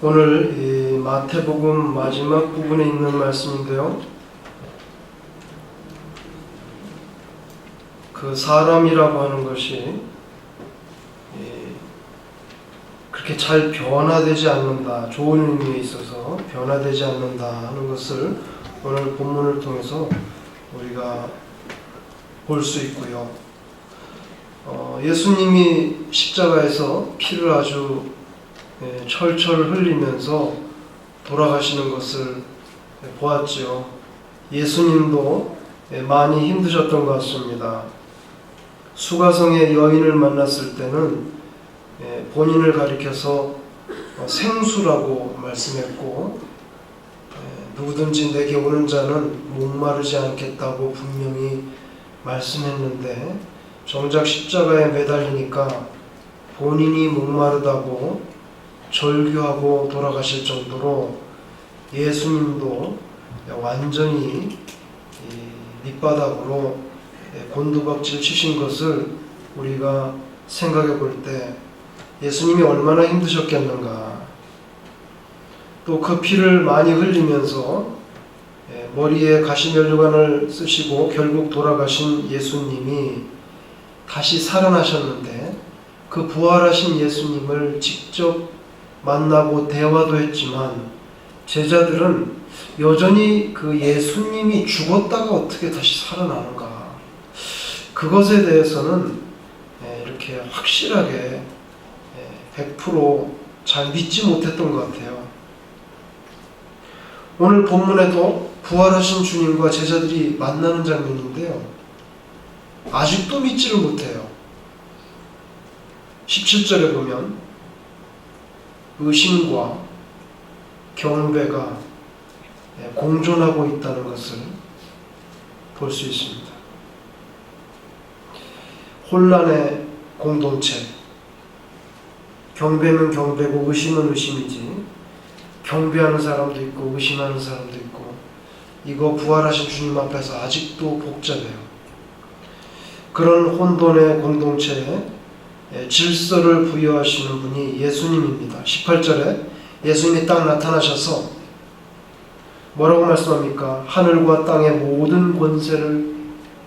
오늘 이 마태복음 마지막 부분에 있는 말씀인데요. 그 사람이라고 하는 것이 그렇게 잘 변화되지 않는다, 좋은 의미에 있어서 변화되지 않는다 하는 것을 오늘 본문을 통해서 우리가 볼 수 있고요. 예수님이 십자가에서 피를 아주 철철 흘리면서 돌아가시는 것을 보았지요. 예수님도 많이 힘드셨던 것 같습니다. 수가성의 여인을 만났을 때는 본인을 가리켜서 생수라고 말씀했고, 누구든지 내게 오는 자는 목마르지 않겠다고 분명히 말씀했는데, 정작 십자가에 매달리니까 본인이 목마르다고 절규하고 돌아가실 정도로 예수님도 완전히 밑바닥으로 곤두박질 치신 것을 우리가 생각해 볼 때 예수님이 얼마나 힘드셨겠는가. 또 그 피를 많이 흘리면서 머리에 가시면류관을 쓰시고 결국 돌아가신 예수님이 다시 살아나셨는데, 그 부활하신 예수님을 직접 만나고 대화도 했지만 제자들은 여전히 그 예수님이 죽었다가 어떻게 다시 살아나는가, 그것에 대해서는 이렇게 확실하게 100% 잘 믿지 못했던 것 같아요. 오늘 본문에도 부활하신 주님과 제자들이 만나는 장면인데요, 아직도 믿지를 못해요. 17절에 보면 의심과 경배가 공존하고 있다는 것을 볼 수 있습니다. 혼란의 공동체, 경배는 경배고 의심은 의심이지, 경배하는 사람도 있고 의심하는 사람도 있고, 이거 부활하신 주님 앞에서 아직도 복잡해요. 그런 혼돈의 공동체에 질서를 부여하시는 분이 예수님입니다. 18절에 예수님이 딱 나타나셔서 뭐라고 말씀합니까? 하늘과 땅의 모든 권세를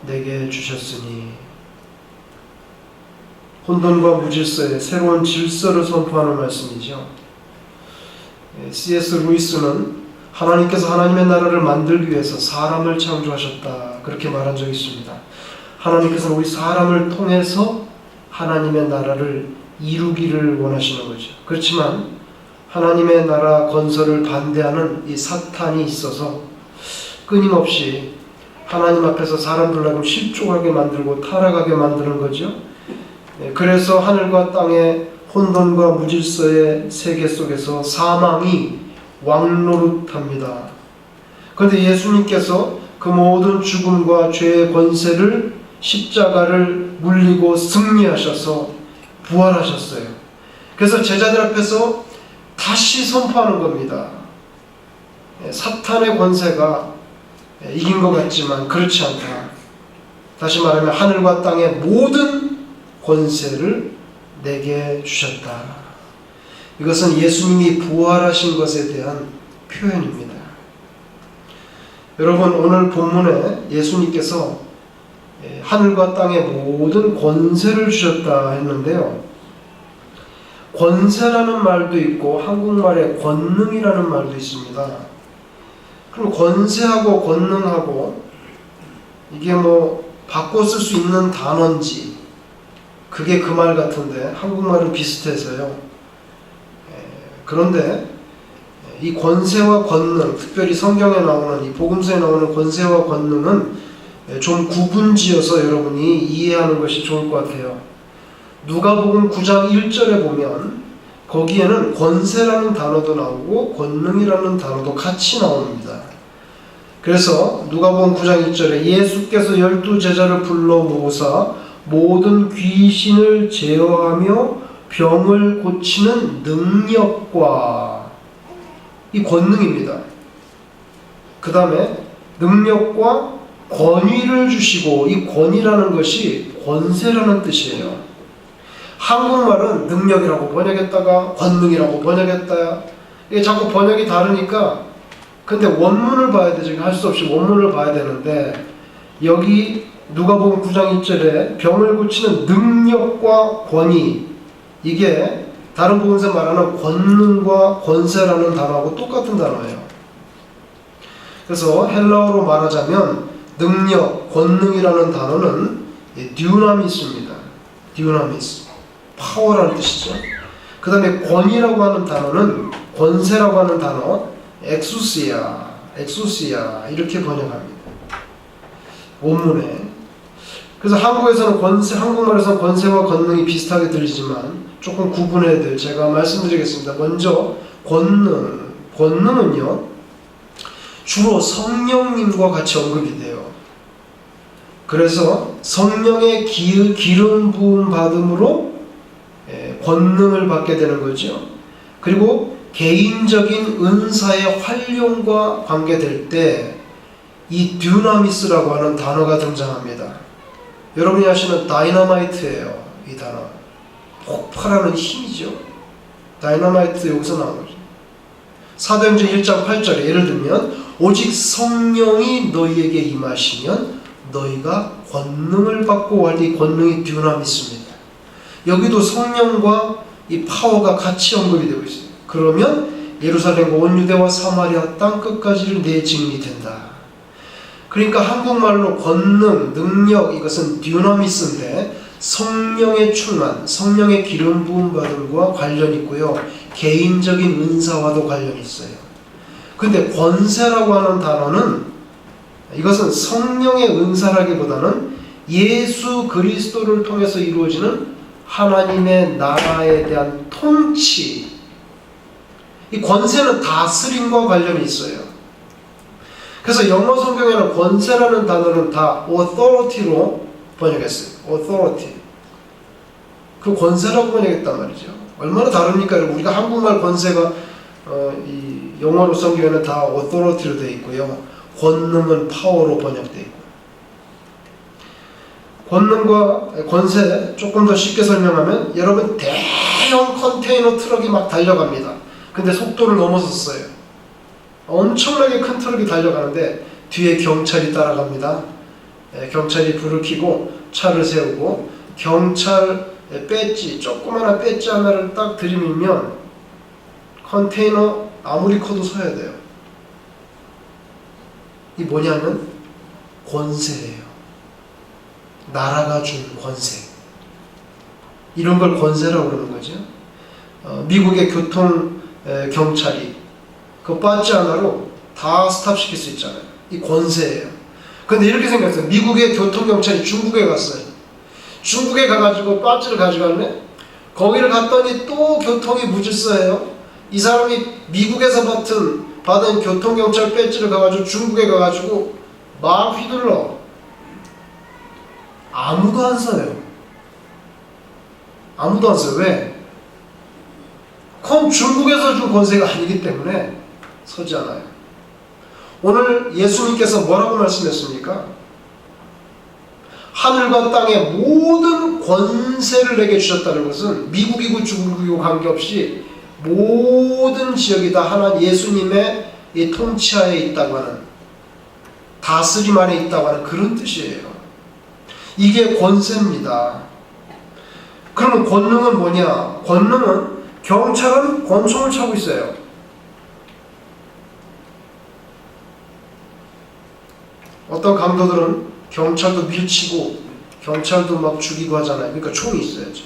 내게 주셨으니. 혼돈과 무질서의 새로운 질서를 선포하는 말씀이죠. C.S. 루이스는 하나님께서 하나님의 나라를 만들기 위해서 사람을 창조하셨다, 그렇게 말한 적이 있습니다. 하나님께서는 우리 사람을 통해서 하나님의 나라를 이루기를 원하시는 거죠. 그렇지만 하나님의 나라 건설을 반대하는 이 사탄이 있어서 끊임없이 하나님 앞에서 사람들을 실족하게 만들고 타락하게 만드는 거죠. 그래서 하늘과 땅의 혼돈과 무질서의 세계 속에서 사망이 왕노릇합니다. 그런데 예수님께서 그 모든 죽음과 죄의 권세를, 십자가를 물리고 승리하셔서 부활하셨어요. 그래서 제자들 앞에서 다시 선포하는 겁니다. 사탄의 권세가 이긴 것 같지만 그렇지 않다. 다시 말하면 하늘과 땅의 모든 권세를 내게 주셨다. 이것은 예수님이 부활하신 것에 대한 표현입니다. 여러분, 오늘 본문에 예수님께서 하늘과 땅의 모든 권세를 주셨다 했는데요, 권세라는 말도 있고 한국말에 권능이라는 말도 있습니다. 그럼 권세하고 권능하고 이게 바꿔 쓸 수 있는 단어인지, 그게 그 말 같은데 한국말은 비슷해서요. 그런데 이 권세와 권능, 특별히 성경에 나오는, 이 복음서에 나오는 권세와 권능은 좀 구분지어서 여러분이 이해하는 것이 좋을 것 같아요. 누가복음 9장 1절에 보면 거기에는 권세라는 단어도 나오고 권능이라는 단어도 같이 나옵니다. 그래서 누가복음 9장 1절에 예수께서 12제자를 불러 모으사 모든 귀신을 제어하며 병을 고치는 능력과, 이 권능입니다. 그 다음에 능력과 권위를 주시고, 이 권위라는 것이 권세라는 뜻이에요. 한국말은 능력이라고 번역했다가 권능이라고 번역했다, 이게 자꾸 번역이 다르니까, 근데 원문을 봐야 되죠. 할 수 없이 원문을 봐야 되는데, 여기 누가복음 9장 1절에 병을 고치는 능력과 권위, 이게 다른 부분에서 말하는 권능과 권세라는 단어하고 똑같은 단어예요. 그래서 헬라어로 말하자면 능력, 권능이라는 단어는 듀나미스입니다. 듀나미스, 파워라는 뜻이죠. 그 다음에 권위라고 하는 단어는, 권세라고 하는 단어 엑수시아, 엑수시아 이렇게 번역합니다. 원문에. 그래서 한국에서는 한국말에서는 권세와 권능이 비슷하게 들리지만 조금 구분해야 될, 제가 말씀드리겠습니다. 먼저 권능은요 주로 성령님과 같이 언급이 돼요. 그래서 성령의 기름 부음 받음으로 권능을 받게 되는 거죠. 그리고 개인적인 은사의 활용과 관계될 때 이 듀나미스라고 하는 단어가 등장합니다. 여러분이 아시는 다이너마이트예요. 이 단어 폭발하는 힘이죠. 다이너마이트 여기서 나온 거죠. 사도행전 1장 8절에 예를 들면 오직 성령이 너희에게 임하시면 너희가 권능을 받고 할 이 권능이 듀나미스입니다. 여기도 성령과 이 파워가 같이 언급이 되고 있어요. 그러면 예루살렘과 온 유대와 사마리아 땅 끝까지를 내 증인이 된다. 그러니까 한국말로 권능, 능력, 이것은 듀나미스인데 성령의 충만, 성령의 기름 부음 받음과 관련이 있고요. 개인적인 은사와도 관련이 있어요. 근데 권세라고 하는 단어는, 이것은 성령의 은사라기보다는 예수 그리스도를 통해서 이루어지는 하나님의 나라에 대한 통치, 이 권세는 다스림과 관련이 있어요. 그래서 영어 성경에는 권세라는 단어는 다 authority로 번역했어요. authority. 그 권세라고 번역했단 말이죠. 얼마나 다릅니까? 우리가 한국말 권세가 이 영어로 성경에는 다 authority로 되어 있고요. 권능은 파워로 번역되어 있고. 권능과 권세 조금 더 쉽게 설명하면, 여러분 대형 컨테이너 트럭이 막 달려갑니다. 근데 속도를 넘어섰어요. 엄청나게 큰 트럭이 달려가는데 뒤에 경찰이 따라갑니다. 경찰이 불을 켜고 차를 세우고 경찰 배지, 조그마한 배지 하나를 딱 들이밀면 컨테이너 아무리 커도 서야 돼요. 이 뭐냐면 권세예요. 나라가 준 권세. 이런 걸 권세라고 그러는 거죠. 미국의 교통 경찰이 그 배지 하나로 다 스탑시킬 수 있잖아요. 이 권세예요. 근데 이렇게 생겼어요. 미국의 교통경찰이 중국에 갔어요. 중국에 가가지고 배지를 가져갔네? 거기를 갔더니 또 교통이 무질서해요. 이 사람이 미국에서 받은 교통경찰 배지를 가가지고 중국에 가가지고 막 휘둘러. 아무도 안 서요. 아무도 안 서요. 왜? 그건 중국에서 준 권세가 아니기 때문에 서지 않아요. 오늘 예수님께서 뭐라고 말씀했습니까? 하늘과 땅의 모든 권세를 내게 주셨다는 것은 미국이고 중국이고 관계없이 모든 지역이 다 하나님 예수님의 이 통치하에 있다고 하는, 다스림 안에 있다고 하는 그런 뜻이에요. 이게 권세입니다. 그러면 권능은 뭐냐? 권능은, 경찰은 권총을 차고 있어요. 어떤 강도들은 경찰도 밀치고 경찰도 막 죽이고 하잖아요. 그러니까 총이 있어야죠.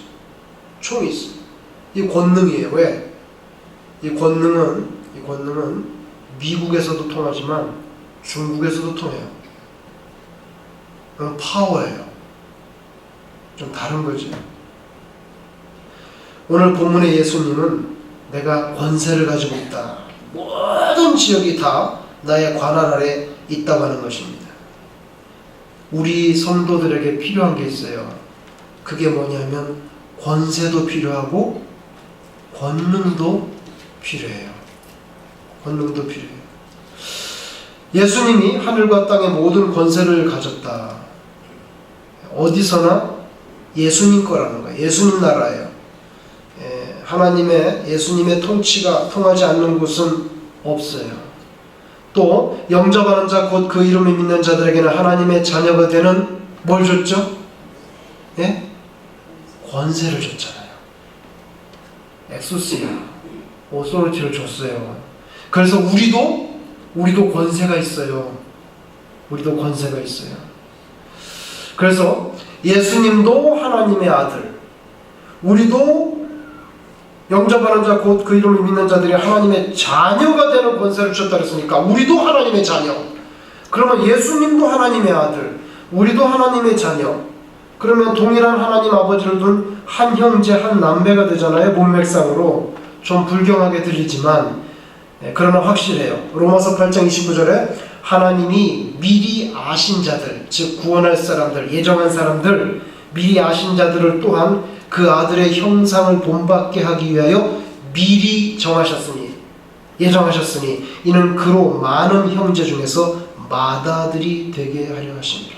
총이 있어요. 이 권능이에요. 왜? 이 권능은 미국에서도 통하지만 중국에서도 통해요. 그건 파워예요. 좀 다른 거죠. 오늘 본문의 예수님은 내가 권세를 가지고 있다. 모든 지역이 다 나의 관할 아래 있다고 하는 것입니다. 우리 성도들에게 필요한 게 있어요. 그게 뭐냐면 권세도 필요하고 권능도 필요해요. 권능도 필요해요. 예수님이 하늘과 땅의 모든 권세를 가졌다. 어디서나 예수님 거라는 거예요. 예수님 나라예요. 하나님의 예수님의 통치가 통하지 않는 곳은 없어요. 또 영접하는 자 곧 그 이름을 믿는 자들에게는 하나님의 자녀가 되는 뭘 줬죠? 예? 권세를 줬잖아요. 엑소시아 오소리티를 줬어요. 그래서 우리도 권세가 있어요. 우리도 권세가 있어요. 그래서 예수님도 하나님의 아들, 우리도 영접하는 자 곧 그 이름을 믿는 자들이 하나님의 자녀가 되는 권세를 주셨다 그랬으니까 우리도 하나님의 자녀. 그러면 예수님도 하나님의 아들, 우리도 하나님의 자녀. 그러면 동일한 하나님 아버지를 둔 한 형제 한 남매가 되잖아요. 문맥상으로 좀 불경하게 들리지만 그러나 확실해요. 로마서 8장 29절에 하나님이 미리 아신 자들, 즉 구원할 사람들, 예정한 사람들, 미리 아신 자들을 또한 그 아들의 형상을 본받게 하기 위하여 미리 정하셨으니, 예정하셨으니 이는 그로 많은 형제 중에서 맏아들이 되게 하려 하십니다.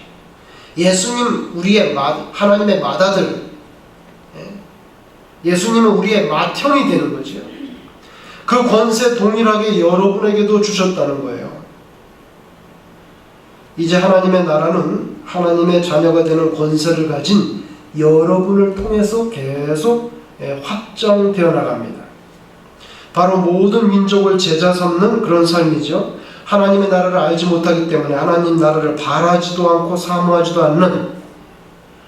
예수님 우리의 하나님의 맏아들, 예수님은 우리의 맏형이 되는 거죠. 그 권세 동일하게 여러분에게도 주셨다는 거예요. 이제 하나님의 나라는 하나님의 자녀가 되는 권세를 가진 여러분을 통해서 계속 확장되어 나갑니다. 바로 모든 민족을 제자 삼는 그런 삶이죠. 하나님의 나라를 알지 못하기 때문에 하나님 나라를 바라지도 않고 사모하지도 않는,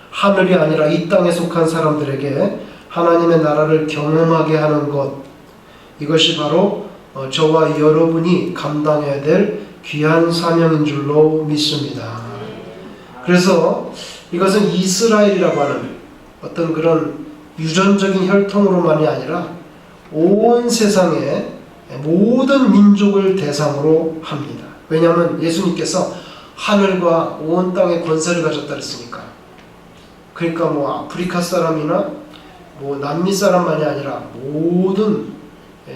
하늘이 아니라 이 땅에 속한 사람들에게 하나님의 나라를 경험하게 하는 것, 이것이 바로 저와 여러분이 감당해야 될 귀한 사명인 줄로 믿습니다. 그래서 이것은 이스라엘이라고 하는 어떤 그런 유전적인 혈통으로만이 아니라 온 세상의 모든 민족을 대상으로 합니다. 왜냐하면 예수님께서 하늘과 온 땅의 권세를 가졌다 그랬으니까. 그러니까 아프리카 사람이나 남미 사람만이 아니라 모든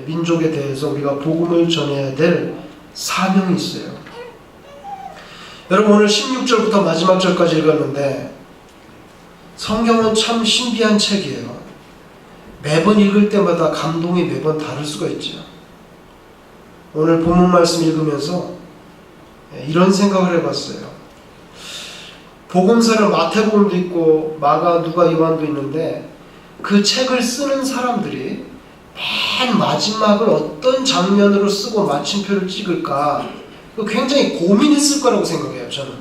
민족에 대해서 우리가 복음을 전해야 될 사명이 있어요. 여러분 오늘 16절부터 마지막 절까지 읽었는데 성경은 참 신비한 책이에요. 매번 읽을 때마다 감동이 매번 다를 수가 있죠. 오늘 본문 말씀 읽으면서 이런 생각을 해봤어요. 복음서를 마태복음도 있고 마가, 누가, 요한도 있는데 그 책을 쓰는 사람들이 맨 마지막을 어떤 장면으로 쓰고 마침표를 찍을까 굉장히 고민했을 거라고 생각해요. 저는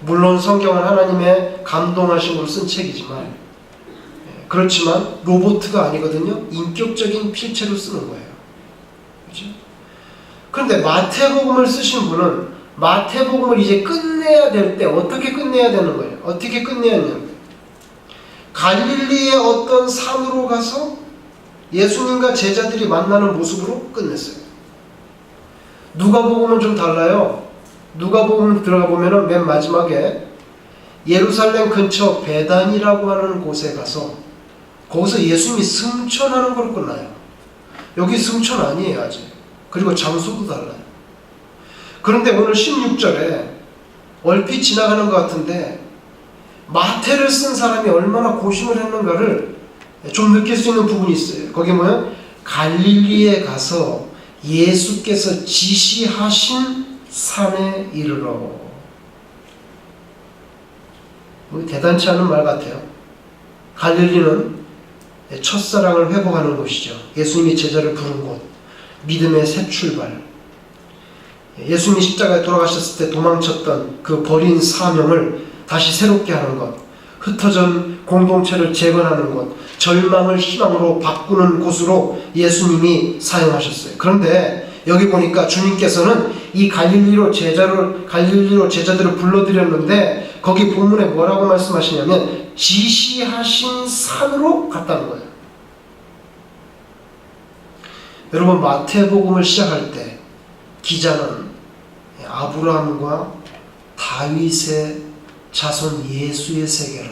물론 성경은 하나님의 감동하심으로 쓴 책이지만, 그렇지만 로보트가 아니거든요. 인격적인 필체로 쓰는 거예요. 그렇죠? 그런데 마태복음을 쓰신 분은 마태복음을 이제 끝내야 될 때 어떻게 끝내야 되는 거예요? 어떻게 끝내야 하냐면 갈릴리의 어떤 산으로 가서 예수님과 제자들이 만나는 모습으로 끝냈어요. 누가복음은 좀 달라요. 누가복음 들어가 보면은 맨 마지막에 예루살렘 근처 베단이라고 하는 곳에 가서 거기서 예수님이 승천하는 걸로 끝나요. 여기 승천 아니에요 아직. 그리고 장소도 달라요. 그런데 오늘 16절에 얼핏 지나가는 것 같은데 마태를 쓴 사람이 얼마나 고심을 했는가를 좀 느낄 수 있는 부분이 있어요. 거기 뭐야? 갈릴리에 가서 예수께서 지시하신 산에 이르러. 대단치 않은 말 같아요. 갈릴리는 첫사랑을 회복하는 곳이죠. 예수님이 제자를 부른 곳, 믿음의 새 출발. 예수님이 십자가에 돌아가셨을 때 도망쳤던 그 버린 사명을 다시 새롭게 하는 것, 흩어진 공동체를 재건하는 곳, 절망을 희망으로 바꾸는 곳으로 예수님이 사용하셨어요. 그런데 여기 보니까 주님께서는 이 갈릴리로 제자들을 불러들였는데 거기 본문에 뭐라고 말씀하시냐면 지시하신 산으로 갔다는 거예요. 여러분 마태복음을 시작할 때 기자는 아브라함과 다윗의 자손 예수의 세계라.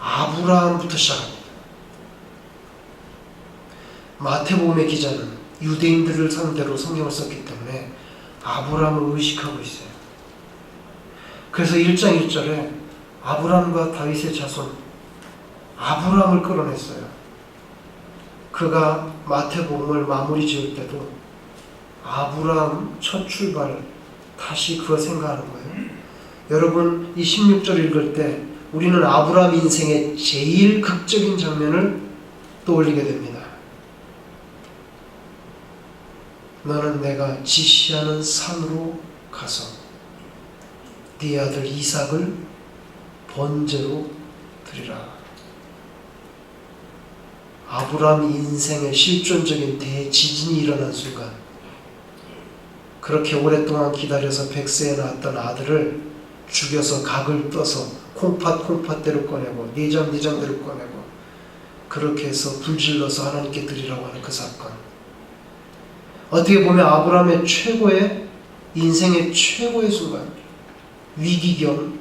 아브라함부터 시작합니다. 마태복음의 기자는 유대인들을 상대로 성경을 썼기 때문에 아브라함을 의식하고 있어요. 그래서 1장 1절에 아브라함과 다윗의 자손, 아브라함을 끌어냈어요. 그가 마태복음을 마무리 지을 때도 아브라함 첫 출발 다시 그거 생각하는 거예요. 여러분 이 16절 읽을 때 우리는 아브라함 인생의 제일 극적인 장면을 떠올리게 됩니다. 너는 내가 지시하는 산으로 가서 네 아들 이삭을 번제로 드리라. 아브라함 인생의 실존적인 대지진이 일어난 순간, 그렇게 오랫동안 기다려서 백세에 낳았던 아들을 죽여서 각을 떠서 콩팥대로 꺼내고 내장대로 꺼내고 그렇게 해서 불질러서 하나님께 드리라고 하는 그 사건, 어떻게 보면 아브라함의 인생의 최고의 순간, 위기 겸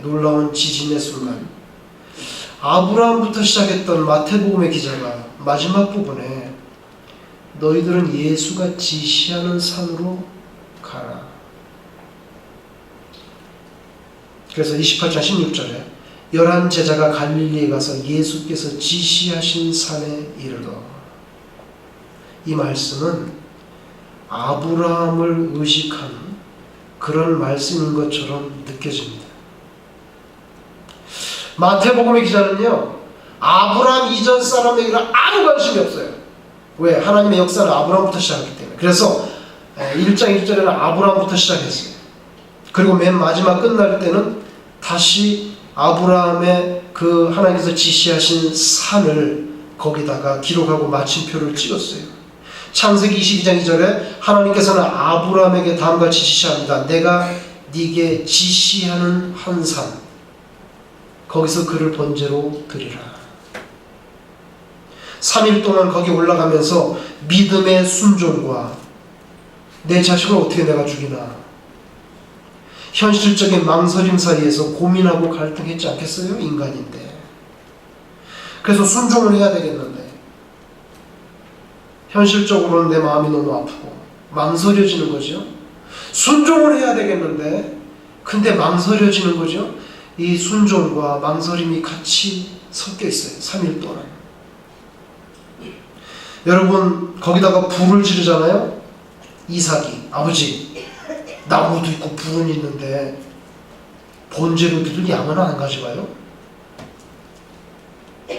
놀라운 지진의 순간, 아브라함부터 시작했던 마태복음의 기자가 마지막 부분에 너희들은 예수가 지시하는 산으로 가라. 그래서 28장 16절에 11 제자가 갈릴리에 가서 예수께서 지시하신 산에 이르러. 이 말씀은 아브라함을 의식한 그런 말씀인 것처럼 느껴집니다. 마태복음의 기자는요, 아브라함 이전 사람에게는 아무 관심이 없어요. 왜? 하나님의 역사는 아브라함부터 시작했기 때문에. 그래서 1장 1절에는 아브라함부터 시작했어요. 그리고 맨 마지막 끝날 때는 다시 아브라함의 그 하나님께서 지시하신 산을 거기다가 기록하고 마침표를 찍었어요. 창세기 22장 2절에 하나님께서는 아브라함에게 다음같이 지시합니다. 내가 네게 지시하는 한 산, 거기서 그를 번제로 드리라. 3일 동안 거기 올라가면서 믿음의 순종과 내 자식을 어떻게 내가 죽이나, 현실적인 망설임 사이에서 고민하고 갈등했지 않겠어요? 인간인데. 그래서 순종을 해야 되겠는데 현실적으로는 내 마음이 너무 아프고 망설여지는 거죠. 순종을 해야 되겠는데 근데 망설여지는 거죠. 이 순종과 망설임이 같이 섞여 있어요. 3일 동안. 여러분 거기다가 불을 지르잖아요. 이삭이, 아버지 나무도 있고 불은 있는데 번제로 드릴 양은 안 가져가요?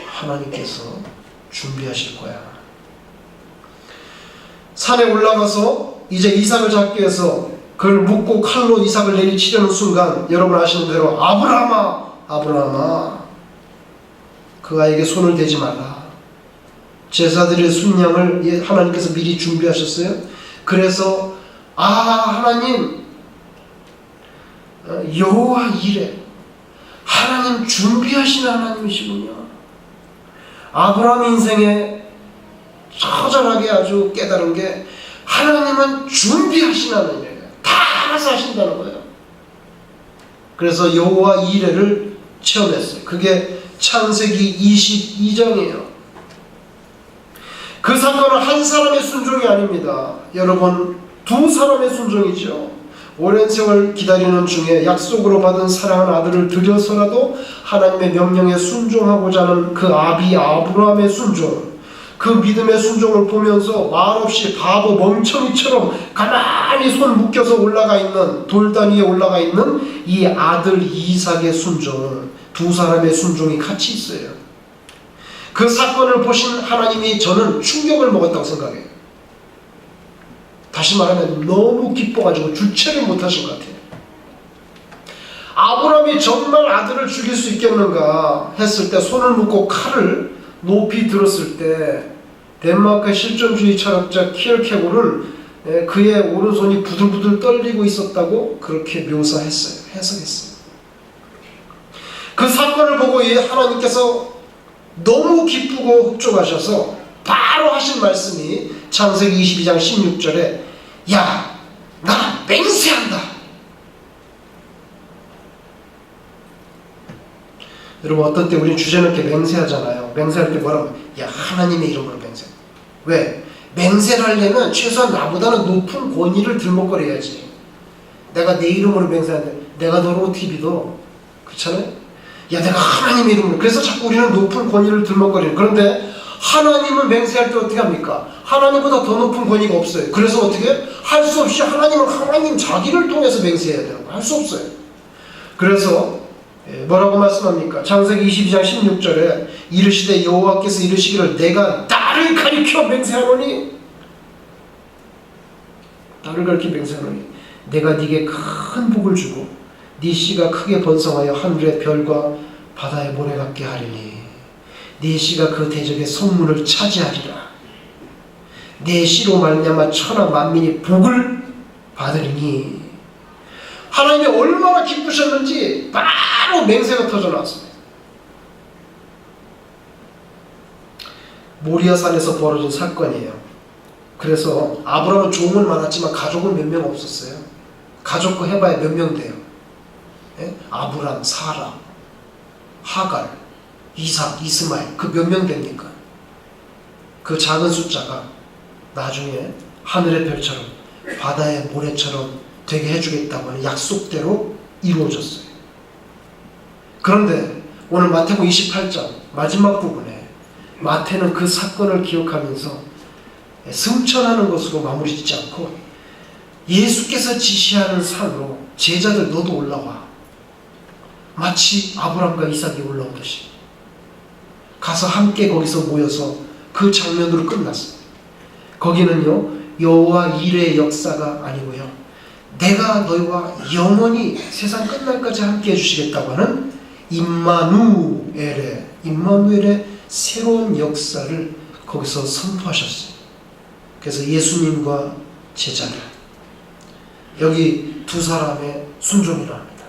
하나님께서 준비하실 거야. 산에 올라가서 이제 이삭을 잡기 위해서 그를 묶고 칼로 이삭을 내리치려는 순간, 여러분 아시는 대로 아브라함아, 아브라함아, 그 아이에게 손을 대지 말라. 제사드릴 순양을 하나님께서 미리 준비하셨어요. 그래서 하나님, 여호와 이레, 하나님 준비하시는 하나님이시군요. 아브라함 인생에 처절하게 아주 깨달은 게 하나님은 준비하시는 하나님이에요. 다 알아서 하신다는 거예요. 그래서 여호와 이레를 체험했어요. 그게 창세기 22장이에요. 그 사건은 한 사람의 순종이 아닙니다. 여러분, 두 사람의 순종이죠. 오랜 세월 기다리는 중에 약속으로 받은 사랑하는 아들을 들여서라도 하나님의 명령에 순종하고자 하는 그 아비 아브라함의 순종, 그 믿음의 순종을 보면서 말없이 바보 멍청이처럼 가만히 손 묶여서 올라가 있는, 돌단 위에 올라가 있는 이 아들 이삭의 순종, 두 사람의 순종이 같이 있어요. 그 사건을 보신 하나님이 저는 충격을 먹었다고 생각해요. 다시 말하면 너무 기뻐가지고 주체를 못하신 것 같아요. 아브라함이 정말 아들을 죽일 수 있겠는가 했을 때, 손을 묶고 칼을 높이 들었을 때 덴마크의 실존주의 철학자 키엘케고르는 그의 오른손이 부들부들 떨리고 있었다고 그렇게 묘사했어요. 해석했어요. 그 사건을 보고 하나님께서 너무 기쁘고 흡족하셔서 바로 하신 말씀이 창세기 22장 16절에 야, 나 맹세한다. 여러분, 어떤 때 우리는 주제넘게 맹세하잖아요. 맹세할 때 뭐라고? 야, 하나님의 이름으로 맹세. 왜? 맹세를 하려면 최소한 나보다는 높은 권위를 들먹거려야지. 내가 내 이름으로 맹세하는데 내가 너를 어떻게 믿어? 그렇잖아요? 야, 내가 하나님의 이름으로. 그래서 자꾸 우리는 높은 권위를 들먹거리는. 그런데 하나님은 맹세할 때 어떻게 합니까? 하나님보다 더 높은 권위가 없어요. 그래서 어떻게? 할 수 없이 하나님은 하나님 자기를 통해서 맹세해야 되는 거예요. 할 수 없어요. 그래서 뭐라고 말씀합니까? 창세기 22장 16절에 이르시되 여호와께서 이르시기를 내가 나를 가리켜 맹세하노니 나를 가리켜 맹세하노니 내가 네게 큰 복을 주고 네 씨가 크게 번성하여 하늘의 별과 바다의 모래 같게 하리니 네 씨가 그 대적의 성문을 차지하리라. 네 씨로 말미암아 천하 만민이 복을 받으리니 하나님이 얼마나 기쁘셨는지 바로 맹세가 터져나왔습니다. 모리아산에서 벌어진 사건이에요. 그래서 아브라함은 종은 많았지만 가족은 몇 명 없었어요. 가족 거 해봐야 몇 명 돼요. 예? 아브람, 사라, 하갈, 이삭, 이스마엘 그 몇 명 됩니까? 그 작은 숫자가 나중에 하늘의 별처럼 바다의 모래처럼 되게 해주겠다고 하는 약속대로 이루어졌어요. 그런데 오늘 마태복음 28장 마지막 부분에 마태는 그 사건을 기억하면서 승천하는 것으로 마무리 짓지 않고 예수께서 지시하는 산으로 제자들 너도 올라와. 마치 아브람과 이삭이 올라오듯이 가서 함께 거기서 모여서 그 장면으로 끝났어요. 거기는요 여호와 일의 역사가 아니고요 내가 너희와 영원히 세상 끝날까지 함께 해주시겠다고 하는 임마누엘의 새로운 역사를 거기서 선포하셨어요. 그래서 예수님과 제자들 여기 두 사람의 순종이라 합니다.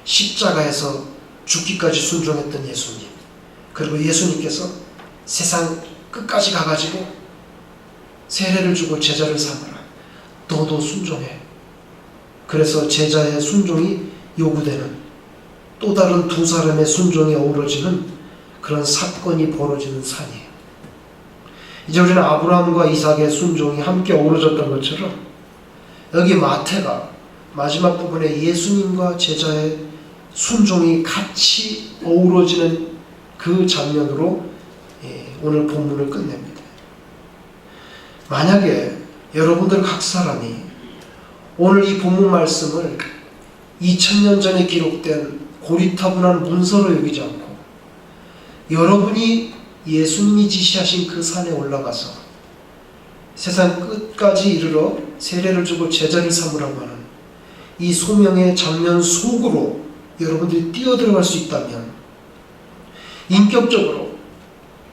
십자가에서 죽기까지 순종했던 예수님, 그리고 예수님께서 세상 끝까지 가가지고 세례를 주고 제자를 삼으라. 너도 순종해. 그래서 제자의 순종이 요구되는 또 다른 두 사람의 순종이 어우러지는 그런 사건이 벌어지는 산이에요. 이제 우리는 아브라함과 이삭의 순종이 함께 어우러졌던 것처럼 여기 마태가 마지막 부분에 예수님과 제자의 순종이 같이 어우러지는 그 장면으로 오늘 본문을 끝냅니다. 만약에 여러분들 각 사람이 오늘 이 본문 말씀을 2000년 전에 기록된 고리타분한 문서로 여기지 않고 여러분이 예수님이 지시하신 그 산에 올라가서 세상 끝까지 이르러 세례를 주고 제자를 삼으라고 하는 이 소명의 장면 속으로 여러분들이 뛰어들어갈 수 있다면 인격적으로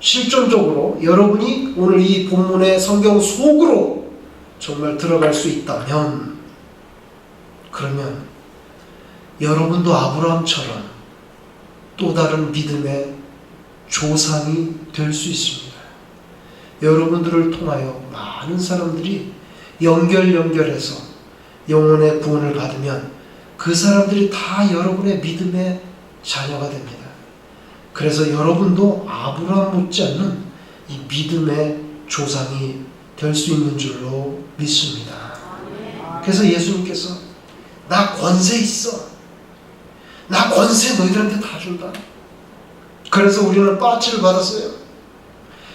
실존적으로 여러분이 오늘 이 본문의 성경 속으로 정말 들어갈 수 있다면 그러면 여러분도 아브라함처럼 또 다른 믿음의 조상이 될 수 있습니다. 여러분들을 통하여 많은 사람들이 연결해서 영혼의 구원을 받으면 그 사람들이 다 여러분의 믿음의 자녀가 됩니다. 그래서 여러분도 아브라함 못지않는 이 믿음의 조상이 될 수 있는 줄로 믿습니다. 그래서 예수님께서 나 권세 있어. 나 권세 너희들한테 다 준다. 그래서 우리는 빠치를 받았어요.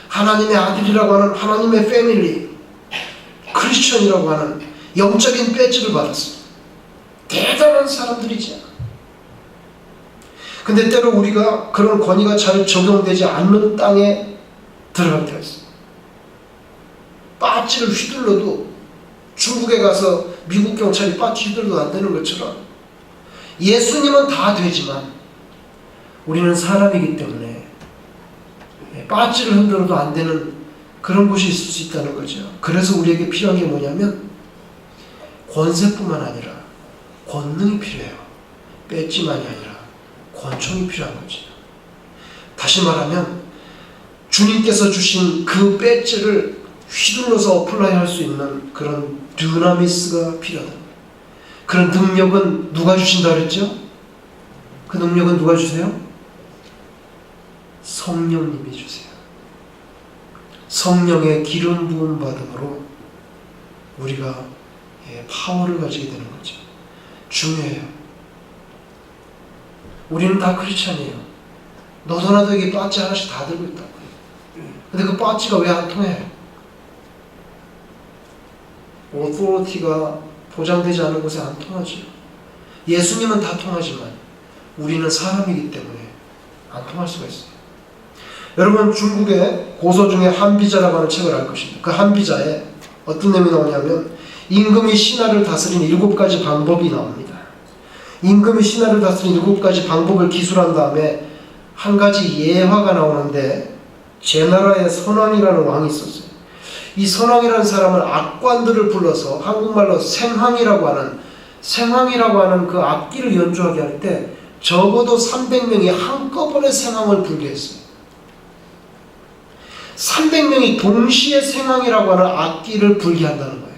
하나님의 아들이라고 하는 하나님의 패밀리, 크리스천이라고 하는 영적인 배지를 받았어요. 대단한 사람들이지. 근데 때로 우리가 그런 권위가 잘 적용되지 않는 땅에 들어갈 때가 있어요. 빠치를 휘둘러도 중국에 가서 미국 경찰이 빠치 휘둘러도 안 되는 것처럼 예수님은 다 되지만 우리는 사람이기 때문에 빠지를 흔들어도 안 되는 그런 곳이 있을 수 있다는 거죠. 그래서 우리에게 필요한 게 뭐냐면 권세뿐만 아니라 권능이 필요해요. 배지만이 아니라 권총이 필요한 거죠. 다시 말하면 주님께서 주신 그 배지를 휘둘러서 어플라이 할 수 있는 그런 듀나미스가 필요하다. 그런 능력은 누가 주신다 그랬죠? 그 능력은 누가 주세요? 성령님이 주세요. 성령의 기름 부음 받음으로 우리가 파워를 가지게 되는 거죠. 중요해요. 우리는 다 크리스찬이에요. 너도 나도 여기 빠지 하나씩 다 들고 있다고. 근데 그 빠찌가 왜 안 통해? 오토리티가 보장되지 않은 곳에 안 통하죠. 예수님은 다 통하지만 우리는 사람이기 때문에 안 통할 수가 있어요. 여러분, 중국의 고서 중에 한비자라고 하는 책을 알 것입니다. 그 한비자에 어떤 내용이 나오냐면 임금이 신하를 다스린 7가지 방법이 나옵니다. 임금이 신하를 다스린 7가지 방법을 기술한 다음에 한 가지 예화가 나오는데, 제나라의 선왕이라는 왕이 있었어요. 이 선왕이라는 사람은 악관들을 불러서 한국말로 생황이라고 하는 그 악기를 연주하게 할 때 적어도 300명이 한꺼번에 생황을 불게 했어요. 300명이 동시에 생황이라고 하는 악기를 불게 한다는 거예요.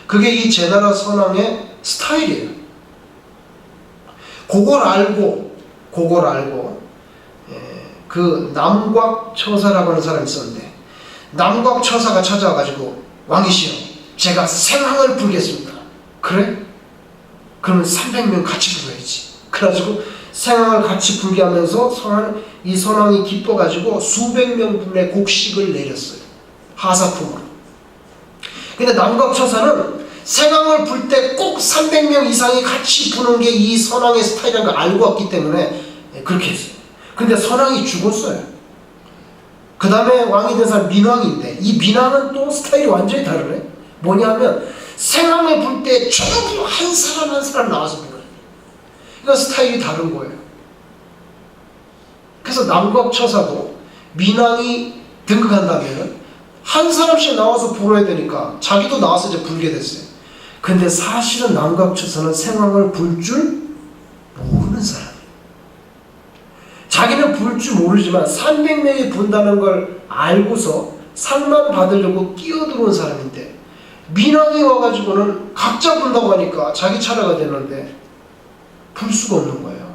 그게 이 제나라 선왕의 스타일이에요. 그걸 알고 그 남곽처사라고 하는 사람이 있었는데, 남곽처사가 찾아와가지고 왕이시여, 제가 생황을 불겠습니다. 그래? 그러면 300명 같이 불러야지. 그래가지고 생황을 같이 불게 하면서 이 선왕이 기뻐가지고 수백 명분의 곡식을 내렸어요. 하사품으로. 근데 남곽처사는 생황을 불 때 꼭 300명 이상이 같이 부는 게 이 선왕의 스타일이라는 걸 알고 왔기 때문에 그렇게 했어요. 근데 선왕이 죽었어요. 그 다음에 왕이 된 사람 민왕인데, 이 민왕은 또 스타일이 완전히 다르네. 뭐냐면 생황을 불 때 전부 한 사람 한 사람 나와서 불어요. 그러니까 스타일이 다른 거예요. 그래서 남곽처사도 민왕이 등극한다면 한 사람씩 나와서 불어야 되니까 자기도 나와서 이제 불게 됐어요. 근데 사실은 남곽처사는 생황을 불 줄 모르는 사람이에요. 자기는 불 줄 모르지만 300명이 분다는 걸 알고서 상만 받으려고 끼어들어온 사람인데, 민왕이 와가지고는 각자 분다고 하니까 자기 차례가 됐는데 불 수가 없는 거예요.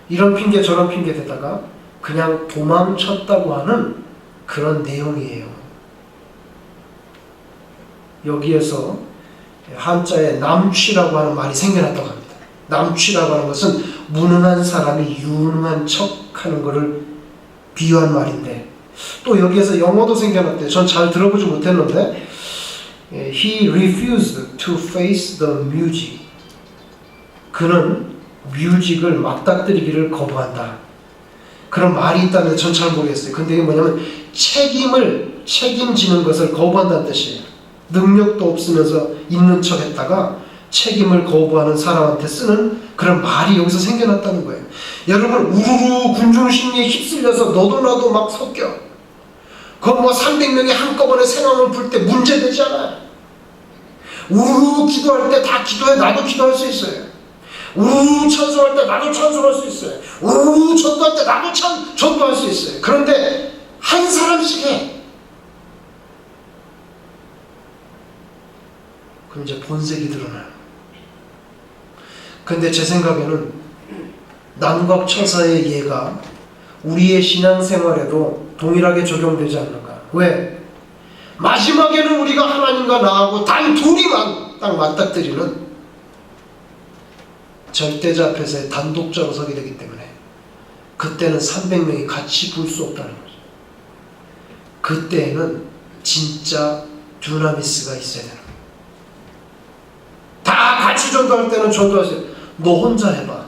이런 핑계 저런 핑계 대다가 그냥 도망쳤다고 하는 그런 내용이에요. 여기에서 한자에 남취라고 하는 말이 생겨났다고 합니다. 남취라고 하는 것은 무능한 사람이 유능한 척하는 것을 비유한 말인데, 또 여기에서 영어도 생겨났대요. 전 잘 들어보지 못했는데, He refused to face the music. 그는 뮤직을 맞닥뜨리기를 거부한다. 그런 말이 있다는데 전 잘 모르겠어요. 근데 이게 뭐냐면 책임지는 것을 거부한다는 뜻이에요. 능력도 없으면서 있는 척 했다가 책임을 거부하는 사람한테 쓰는 그런 말이 여기서 생겨났다는 거예요. 여러분, 우르르 군중 심리에 휩쓸려서 너도 나도 막 섞여. 그건 뭐 300명이 한꺼번에 생황을 불 때 문제되지 않아요. 우르르 기도할 때 다 기도해. 나도 기도할 수 있어요. 우르르 찬송할 때 나도 찬송할 수 있어요. 우르르 전도할 때 나도 전도할 수 있어요. 그런데 한 사람씩 해. 그럼 이제 본색이 드러나요. 근데 제 생각에는 남곽처사의 예가 우리의 신앙생활에도 동일하게 적용되지 않는가. 왜? 마지막에는 우리가 하나님과 나하고 단 둘이만 딱 맞닥뜨리는 절대자 앞에서의 단독자로 서게 되기 때문에 그때는 300명이 같이 불 수 없다는 거죠. 그때에는 진짜 듀나미스가 있어야 되는 거예요. 다 같이 전도할 때는 전도하세요. 너 혼자 해봐.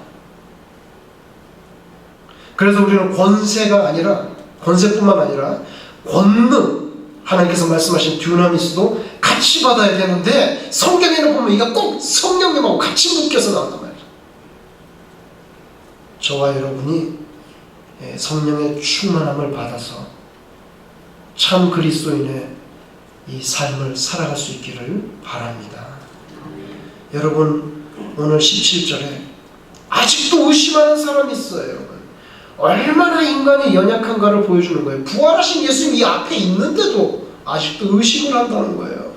그래서 우리는 권세뿐만 아니라 권능, 하나님께서 말씀하신 듀나미스도 같이 받아야 되는데, 성경에는 보면 이가 꼭 성령님하고 같이 묶여서 나온단 말이에요. 저와 여러분이 성령의 충만함을 받아서 참 그리스도인의 이 삶을 살아갈 수 있기를 바랍니다. 여러분, 오늘 17절에 아직도 의심하는 사람이 있어요. 얼마나 인간이 연약한가를 보여주는 거예요. 부활하신 예수님이 이 앞에 있는데도 아직도 의심을 한다는 거예요.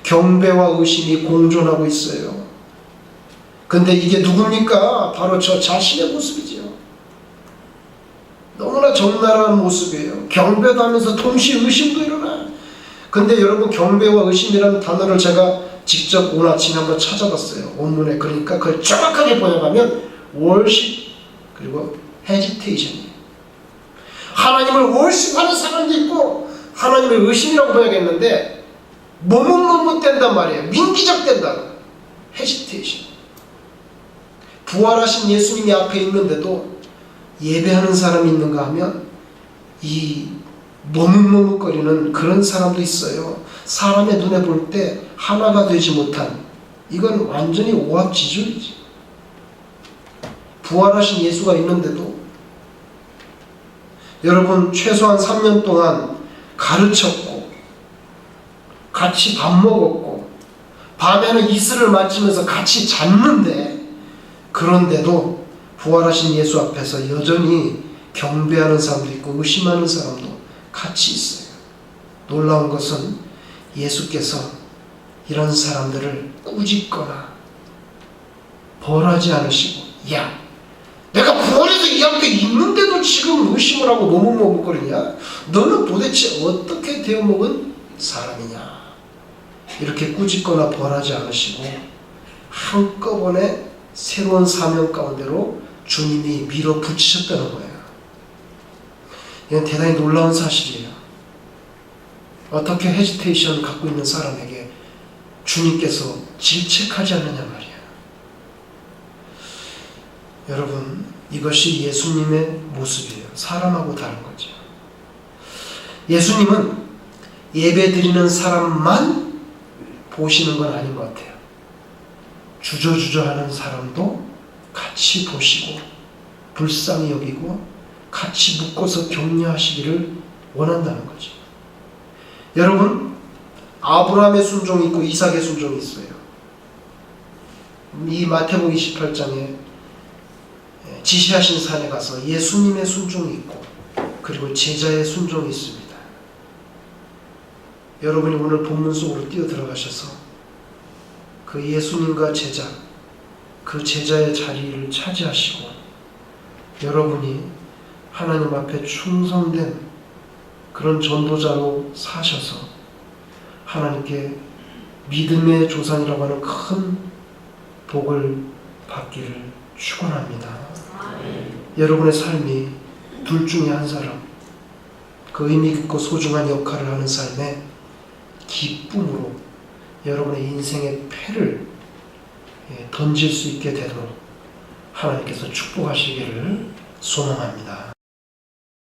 경배와 의심이 공존하고 있어요. 근데 이게 누굽니까? 바로 저 자신의 모습이죠. 너무나 적나라한 모습이에요. 경배도 하면서 동시에 의심도 일어나요. 근데 여러분, 경배와 의심이라는 단어를 제가 직접 오늘 아침에 한번 찾아봤어요. 원문에. 그러니까 그걸 정확하게 번역하면 worship 그리고 hesitation이에요. 하나님을 월십하는 사람도 있고 하나님의 의심이라고 봐야겠는데 머뭇머뭇된단 말이에요. 민기적된다. 헤지테이션. 부활하신 예수님이 앞에 있는데도 예배하는 사람이 있는가 하면 이 머뭇머뭇거리는 그런 사람도 있어요. 사람의 눈에 볼 때 하나가 되지 못한, 이건 완전히 오합지졸이지. 부활하신 예수가 있는데도 여러분 최소한 3년 동안 가르쳤고 같이 밥 먹었고 밤에는 이슬을 맞으면서 같이 잤는데, 그런데도 부활하신 예수 앞에서 여전히 경배하는 사람도 있고 의심하는 사람도 같이 있어요. 놀라운 것은 예수께서 이런 사람들을 꾸짖거나 벌하지 않으시고, 야, 내가 부활해서 이 앞에 있는데도 지금 의심을 하고 머뭇머뭇거리냐? 너는 도대체 어떻게 되어먹은 사람이냐? 이렇게 꾸짖거나 벌하지 않으시고 한꺼번에 새로운 사명 가운데로 주님이 밀어붙이셨다는 거예요. 이건 대단히 놀라운 사실이에요. 어떻게 헤지테이션 갖고 있는 사람에게 주님께서 질책하지 않느냐 말이야. 여러분, 이것이 예수님의 모습이에요. 사람하고 다른 거죠. 예수님은 예배 드리는 사람만 보시는 건 아닌 것 같아요. 주저주저하는 사람도 같이 보시고 불쌍히 여기고 같이 묶어서 격려하시기를 원한다는 거죠. 여러분, 아브라함의 순종이 있고 이삭의 순종이 있어요. 이 마태복음 28장에 지시하신 산에 가서 예수님의 순종이 있고 그리고 제자의 순종이 있습니다. 여러분이 오늘 본문 속으로 뛰어 들어가셔서 그 예수님과 제자, 그 제자의 자리를 차지하시고 여러분이 하나님 앞에 충성된 그런 전도자로 사셔서 하나님께 믿음의 조상이라고 하는 큰 복을 받기를 축원합니다. 여러분의 삶이 둘 중에 한 사람, 그 의미 깊고 소중한 역할을 하는 삶에 기쁨으로 여러분의 인생의 패를 던질 수 있게 되도록 하나님께서 축복하시기를 소망합니다.